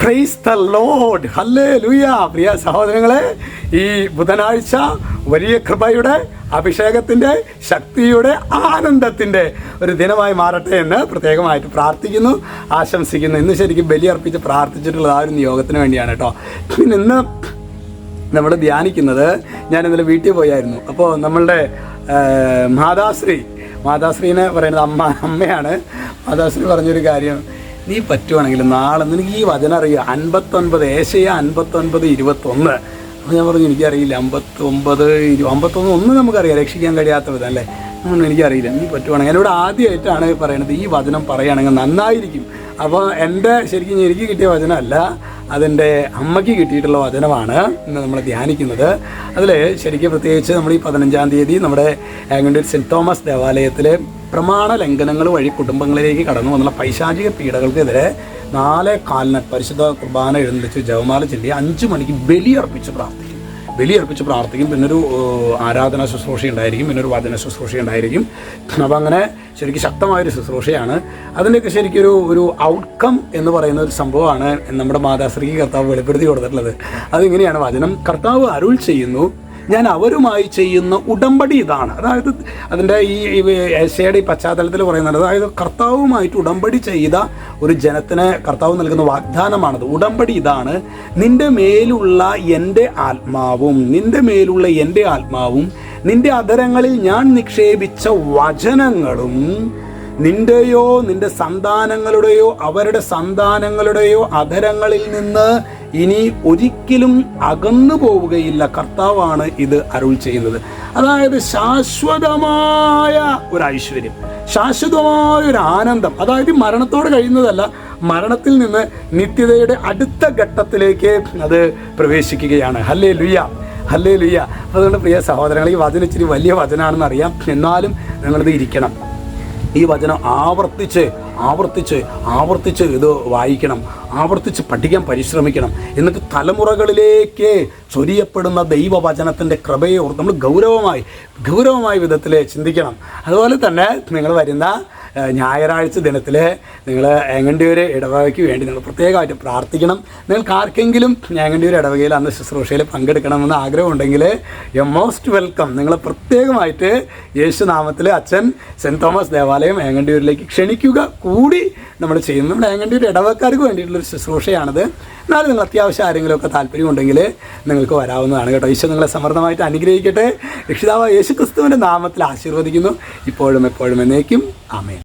Price the lord, hallelujah. പ്രിയ സഹോദരങ്ങളെ, ഈ ബുധനാഴ്ച വലിയ കൃപയുടെ, അഭിഷേകത്തിൻ്റെ, ശക്തിയുടെ, ആനന്ദത്തിൻ്റെ ഒരു ദിനമായി മാറട്ടെ എന്ന് പ്രത്യേകമായിട്ട് പ്രാർത്ഥിക്കുന്നു, ആശംസിക്കുന്നു. ഇന്ന് ശരിക്കും ബലിയർപ്പിച്ച് പ്രാർത്ഥിച്ചിട്ടുള്ളത് ആ ഒരു നിയോഗത്തിന് വേണ്ടിയാണ് കേട്ടോ. പിന്നെ ഇന്ന് നമ്മൾ ധ്യാനിക്കുന്നത്, ഞാൻ ഇന്നലെ വീട്ടിൽ പോയായിരുന്നു. അപ്പോൾ നമ്മളുടെ മാതാശ്രീനെ പറയുന്നത് അമ്മയാണ്. മാതാശ്രീ പറഞ്ഞൊരു കാര്യം, നീ പറ്റുവാണെങ്കിൽ നാളെ നിനക്ക് ഈ വചനം അറിയുക, 59 ഏശയ്യ 59:21. അപ്പോൾ ഞാൻ പറഞ്ഞു എനിക്കറിയില്ല, 59 ഒന്നും നമുക്കറിയാം, രക്ഷിക്കാൻ കഴിയാത്ത വിധം അല്ലേ, എനിക്കറിയില്ല. നീ പറ്റുവാണെങ്കിൽ എന്നോട് ആദ്യമായിട്ടാണ് പറയണത് ഈ വചനം പറയുകയാണെങ്കിൽ നന്നായിരിക്കും. അപ്പോൾ ശരിക്കും എനിക്ക് കിട്ടിയ വചനമല്ല, അതെൻ്റെ അമ്മയ്ക്ക് കിട്ടിയിട്ടുള്ള വചനമാണ് ഇന്ന് നമ്മൾ ധ്യാനിക്കുന്നത്. അതിൽ ശരിക്കും പ്രത്യേകിച്ച് നമ്മൾ ഈ 15-ാം തീയതി നമ്മുടെ ആംഗണ്ടൂർ സെൻറ്റ് തോമസ് ദേവാലയത്തിൽ പ്രമാണ ലംഘനങ്ങൾ വഴി കുടുംബങ്ങളിലേക്ക് കടന്നു വന്നുള്ള പൈശാചിക പീഡകൾക്കെതിരെ 4:15 പരിശുദ്ധ കുർബാന എഴുന്നള്ളിച്ച് ജപമാല ചൊല്ലി 5 മണിക്ക് ബലിയർപ്പിച്ച് പ്രാർത്ഥിക്കും. പിന്നൊരു ആരാധന ശുശ്രൂഷ ഉണ്ടായിരിക്കും, പിന്നൊരു വചന ശുശ്രൂഷ ഉണ്ടായിരിക്കും. അപ്പോൾ അങ്ങനെ ശരിക്കും ശക്തമായൊരു ശുശ്രൂഷയാണ്. അതിൻ്റെയൊക്കെ ശരിക്കും ഒരു ഔട്ട്കം എന്ന് പറയുന്ന ഒരു സംഭവമാണ് നമ്മുടെ മാതാശ്രീക്ക് കർത്താവ് വെളിപ്പെടുത്തി കൊടുത്തിട്ടുള്ളത്. അതിങ്ങനെയാണ്, വചനം കർത്താവ് അരുൾ ചെയ്യുന്നു, ഞാൻ അവരുമായി ചെയ്യുന്ന ഉടമ്പടി ഇതാണ്. അതായത് അതിൻ്റെ ഈ ഏശയുടെ ഈ പശ്ചാത്തലത്തിൽ പറയുന്നത്, അതായത് കർത്താവുമായിട്ട് ഉടമ്പടി ചെയ്ത ഒരു ജനത്തിന് കർത്താവ് നൽകുന്ന വാഗ്ദാനമാണത്. ഉടമ്പടി ഇതാണ്, നിൻ്റെ മേലുള്ള എൻ്റെ ആത്മാവും നിൻ്റെ അധരങ്ങളിൽ ഞാൻ നിക്ഷേപിച്ച വചനങ്ങളും നിൻ്റെയോ നിൻ്റെ സന്താനങ്ങളുടെയോ അവരുടെ സന്താനങ്ങളുടെയോ അധരങ്ങളിൽ നിന്ന് ഇനി ഒരിക്കലും അകന്നു പോവുകയില്ല. കർത്താവാണ് ഇത് അരുൾ ചെയ്യുന്നത്. അതായത് ശാശ്വതമായ ഒരു ഐശ്വര്യം, ശാശ്വതമായ ഒരു ആനന്ദം, അതായത് മരണത്തോട് കഴിയുന്നതല്ല, മരണത്തിൽ നിന്ന് നിത്യതയുടെ അടുത്ത ഘട്ടത്തിലേക്ക് അത് പ്രവേശിക്കുകയാണ്. ഹല്ലേലൂയ. അതുകൊണ്ട് പ്രിയ സഹോദരങ്ങൾ, ഈ വചനം ഇച്ചിരി വലിയ വചനമാണെന്ന് അറിയാം, എന്നാലും നിങ്ങളിത് ഇരിക്കണം. ഈ വചനം ആവർത്തിച്ച് ഇത് വായിക്കണം, ആവർത്തിച്ച് പഠിക്കാൻ പരിശ്രമിക്കണം. എന്നിട്ട് തലമുറകളിലേക്ക് ചൊരിയപ്പെടുന്ന ദൈവവചനത്തിൻ്റെ കൃപയെ ഓർത്ത് നമ്മൾ ഗൗരവമായ വിധത്തിൽ ചിന്തിക്കണം. അതുപോലെ തന്നെ നിങ്ങൾ വരുന്ന ഞായറാഴ്ച ദിനത്തിൽ നിങ്ങൾ ഏങ്ങണ്ടിയൂർ ഇടവകയ്ക്ക് വേണ്ടി നിങ്ങൾ പ്രത്യേകമായിട്ട് പ്രാർത്ഥിക്കണം. നിങ്ങൾക്ക് ആർക്കെങ്കിലും ഏങ്ങണ്ടിയൂർ ഇടവകയിൽ അന്ന് ശുശ്രൂഷയിൽ പങ്കെടുക്കണമെന്ന് ആഗ്രഹമുണ്ടെങ്കിൽ യു മോസ്റ്റ് വെൽക്കം. നിങ്ങൾ പ്രത്യേകമായിട്ട് യേശുനാമത്തിൽ അച്ഛൻ സെൻറ്റ് തോമസ് ദേവാലയം ഏങ്ങണ്ടിയൂരിലേക്ക് ക്ഷണിക്കുക കൂടി നമ്മൾ ചെയ്യുന്നു. നമ്മുടെ ഏങ്ങണ്ടിയൂർ ഇടവക്കാർക്ക് വേണ്ടിയിട്ടുള്ളൊരു ശുശ്രൂഷയാണത്. എന്നാലും നിങ്ങൾ അത്യാവശ്യം ആരെങ്കിലുമൊക്കെ താല്പര്യമുണ്ടെങ്കിൽ നിങ്ങൾക്ക് വരാവുന്നതാണ് കേട്ടോ. ഈശോ നിങ്ങളെ സമൃദ്ധമായിട്ട് അനുഗ്രഹിക്കട്ടെ. രക്ഷിതാവ് യേശു ക്രിസ്തുവിൻ്റെ നാമത്തിൽ ആശീർവദിക്കുന്നു, ഇപ്പോഴും എപ്പോഴും എന്നേക്കും. ആമേൻ.